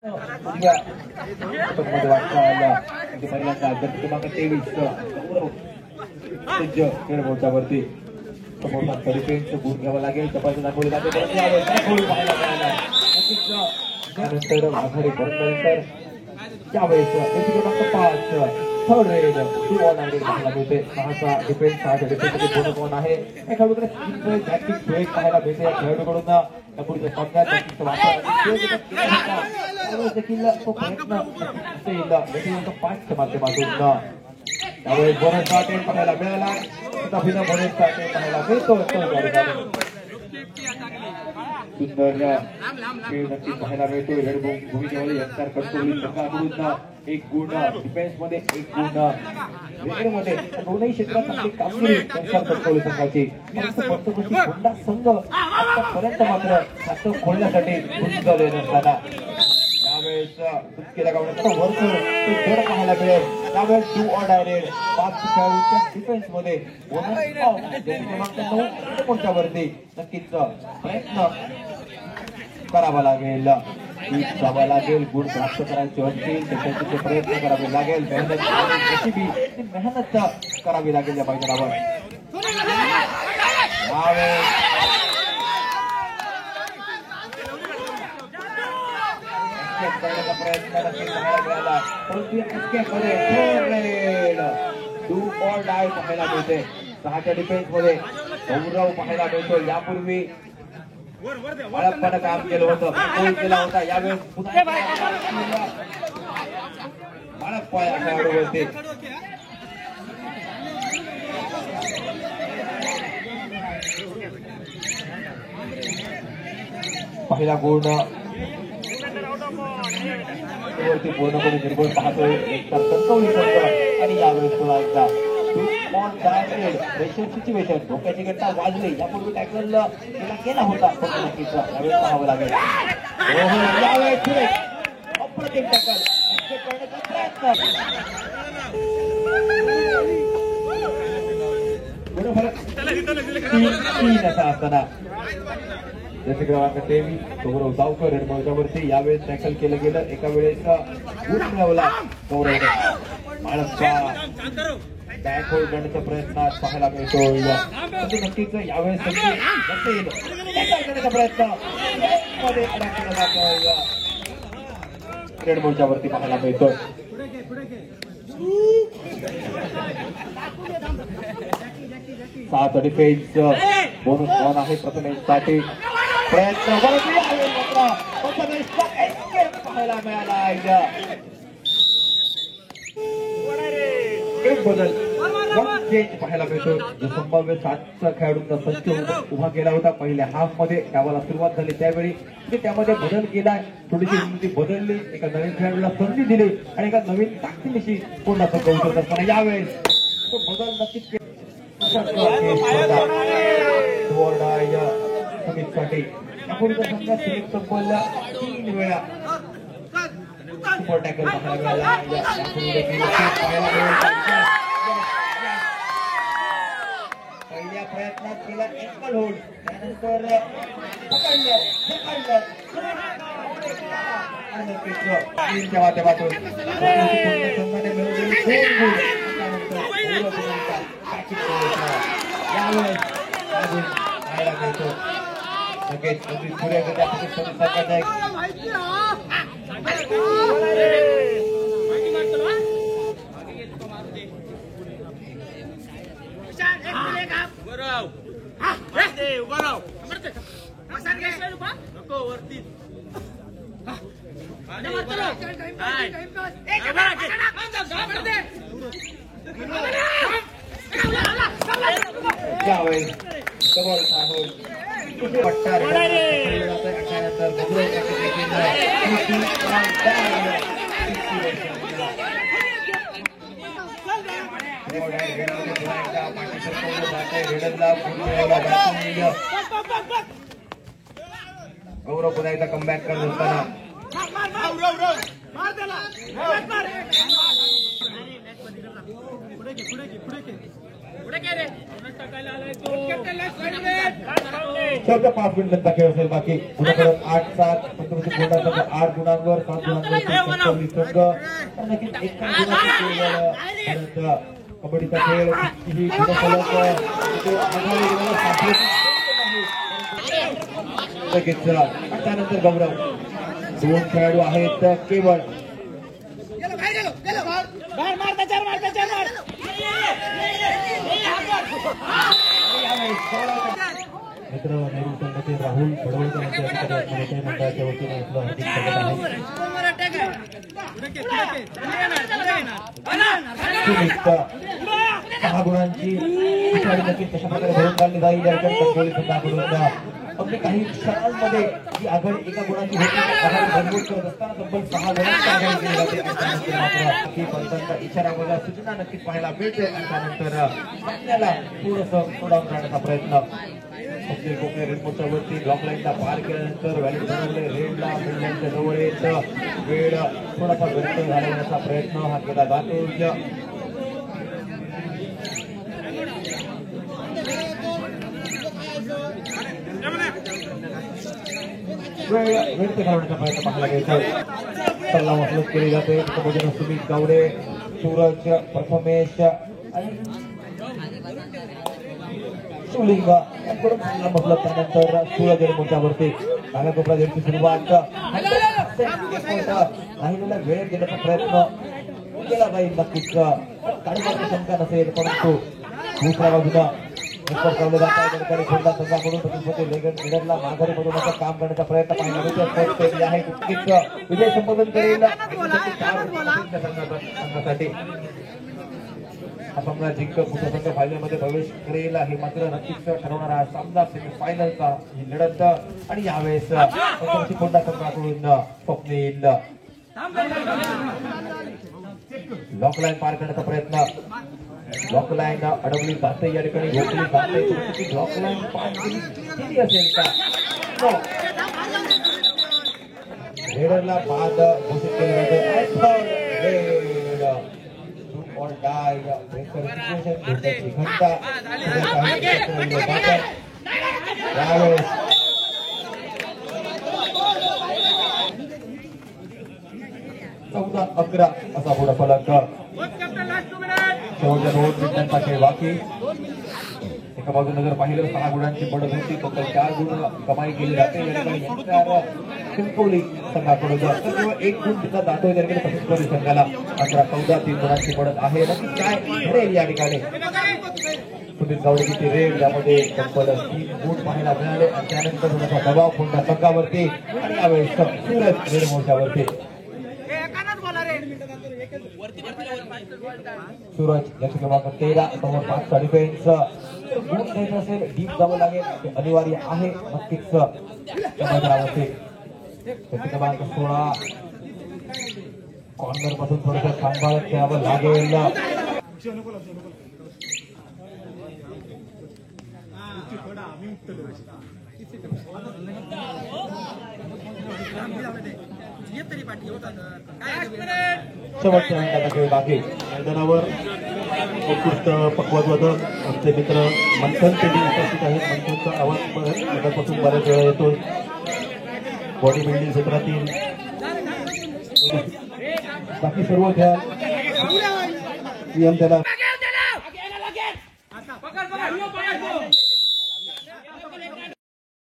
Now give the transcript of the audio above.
वरती गुण घ्यावं लागेल. तपासून दाखवली जाते त्यानंतर आघाडी परतल्यानंतर त्यावेळेस क्रमांक 5 थर्ड रेड 2 ऑन रेड पाहायला मिळते. 6चा डिफेन्स 6च्या डिफेन्समध्ये पूर्ण कोण आहे या खेळाडूकडे जॅकिंग ब्रेक पाहायला मिळते. या खेळाडूकडून या पुढच्या सामन्यात देखील तो प्रयत्न येईल 5च्या माध्यमातून. त्यावेळेस बोनसचा अटेम्प्ट पाहायला मिळाला. तथापिनं बोनसचा अटेम्प्ट पाहायला मिळतो. सुंदर खेळ नक्कीच पाहायला मिळतो. भूमिकेमध्ये यंत्कार कटोली संघाकडून 1 गुण, डिफेन्स मध्ये 1 गुण, रेडमध्ये दोनही क्षेत्रात चांगली कामगिरी यंत्कार कटोली संघाची. पुन्हा संघ आतापर्यंत मात्र खातं खोलण्यासाठी गुंतलेले नसताना त्यावेळेस सुटकी लगावण्याचा वर्तुळ जड पाहायला मिळेल. त्यावेळेस 2 ऑन रेड 5 खेळाडूंच्या डिफेन्स मध्ये क्रमांक 9 पुढच्या वरती नक्कीच प्रयत्न करावा लागेल. जावं लागेल. गुण प्राप्त करायचे असतील त्याच्यासाठी प्रयत्न करावे लागेल. मेहनत करावी लागेल या मैदानावर. करण्याचा प्रयत्न नक्कीच पाहायला मिळाला. परंतु एस्केपमध्ये 2 ऑन डाय पाहायला मिळते. 6च्या डिफेन्स मध्ये गौरव पाहायला मिळतो. यापूर्वी बाळप्पानं काम केलं होतं, गोल केला होता. यावेळेस बाळप्पा या खेळाडूवरती पहिला गुण वरती पूर्णपणे निर्गुण पाहतोय कणकवली संघ. आणि यावेळेस पुन्हा एकदा सिच्युएशन धोक्याची घटना वाजली. यापूर्वी टॅकल केला होता पण नक्कीच यावेळेस पाहावं लागेल. यावेळेस अप्रतिम टॅकल करण्याचा प्रयत्न. बरोबर 3 असा असताना जसे क्रमांक 23 गौरव जावकर रेडबॉलच्या वरती यावेळेस टॅकल केलं गेलं. एका वेळेस गुण मिळवला गौरवने. बाळप्पा बॅक होल्ड करण्याचा प्रयत्न पाहायला मिळतो. नक्कीच यावेळेस करण्याचा प्रयत्न रेडबॉलच्या वरती पाहायला मिळतो. 7 डिफेन्स बोनस ऑन आहे प्रथमेशसाठी. प्रयत्न पाहायला मिळाला. एक बदल चेंज पाहायला मिळतो. जो संभाव्य 7चा खेळाडूंचा संच उभा केला होता पहिल्या हाफ मध्ये त्याला सुरुवात झाली त्यावेळी त्यामध्ये बदल केला. थोडीशी रणनीती बदलली. एका नवीन खेळाडूला संधी दिली आणि एका नवीन ताकदीनिशी पूर्ण संघ उतरत असताना यावेळेस तो बदल नक्कीच सुमितसाठी यापूर्वीचा संघ सुमित तब्बल 3 वेळा सुपर टॅकल पाहायला मिळाला. पहिल्या प्रयत्नात केला एंकल होल्ड. त्यानंतर टीमच्या माध्यमातून संघाने मिळवलेली 2 गुण. यावेळेस पाहायला मिळतो. नक्कीच पुढे संघाचा एक यावेळेस कबल साहोल पट्टा गौरव पुन्हा एकदा कमबॅक करत असताना शेवटच्या 5 मिनिटांचा खेळ असेल बाकी पुढे परत 8-7 पंतप्रधान गुणांचा 8 गुणांवर 7 गुणांवर संघ नक्कीच एका गुणाची खेळ कबड्डीचा खेळ ही त्यानंतर गौरव 2 खेळाडू आहेत केवळ मित्र नेहरू संघाचे राहुल बडवळकर यांच्या मंडळाच्या वतीने आपलं हार्दिक स्वागत आहे 6 गुणांची नक्कीच कशा प्रकारे भरून काढली जाईल या ठिकाणी संघाकडून अगदी काही क्षणांमध्ये ही आघाडी एका गुणाची होती आघाडी मजबूत करत असताना तब्बल 6 गुणांची आघाडी केली जाते पंचांचा इशारा वजा सूचना नक्कीच पाहायला मिळते आणि त्यानंतर आपल्याला थोडंसं सोडावून काढण्याचा प्रयत्न कोकणे रेडमोच्या वरती ब्लॉक लाईनला पार केल्यानंतर व्हॅलिड बनवले रेडला मिडलाईनच्या जवळ येत वेळ थोडाफार व्यक्त घालवण्याचा प्रयत्न हा केला जातो व्यक्त घालवण्याचा प्रयत्न पाहायला घ्यायचा सल्ला मसलत केली जाते सुमित गावडे सूरज प्रथमेश आणि शिवलिंग यांकडून सल्ला मसलत त्यानंतर सूरज मोठ्यावरती डाव्या कोपऱ्याची सुरुवात राहिलेला वेळ देण्याचा प्रयत्न केला जाईल नक्कीच काढण्याची शंका नसेल परंतु दुसऱ्या बाजूला ठेवले जात आहे संघाकडून लिडरला माघारी बनवण्याचं काम करण्याचा प्रयत्न पाहायला मिळतो आहे विजय संपादन करेल संघासाठी हा सामना जिंकत पुढचा संघ फायनलमध्ये प्रवेश करेल हे मात्र नक्कीच ठरवणारा सामना सेमीफायनलचा ही लढत आणि यावेळेस कोणता संघाकडून स्वप्नील लॉक लाईन पार करण्याचा प्रयत्न ब्लॉक लाईन अडवली जाते या ठिकाणी रोखली जाते ब्लॉक लाईन पार केली असेल का रेडरला बाद घोषित केले जाते यावेळेस 14-11 असा पुढे फलक शेवटच्या 2 मिनिटांचा खेळ बाकी एका बाजूने जर पाहिलं 6 गुणांची पडत होती फक्त 4 गुण कमाई केली जाते चिंचोली संघाकडून केवळ 1 गुण तिचा दाखवले त्या ठिकाणी चिंचोली संघाला मात्र 14-3 गुणांची पडत आहे नक्की काय ठरेल या ठिकाणी सुनील गावडेची रेड यामध्ये तब्बल 3 गुण पाहायला मिळाले आणि त्यानंतर थोडासा दबाव पुन्हा संघावरती आणि यावेळेस सूरज रेड मोर्चावरती सूरज याची क्रमांक 13 समोर 5 डिफेन्स गुण घ्यायचं असेल डीप जावं लागेल ते अनिवार्य आहे नक्कीच मैदानावरती क्रमांक 16 कॉर्नर पासून थोडंसं सांभाळत घ्यावं लागेल शेवटच्या मिनिटाचा खेळ बाकी मैदानावर उत्कृष्ट पक्वत्वाचं आमचे मित्र मंथन ते उपस्थित आहेत मंथनचा आवाज मैदानापासून बऱ्याच वेळा येतो बॉडी बिल्डिंग क्षेत्रातील बाकी सर्व खेळ नियम त्याला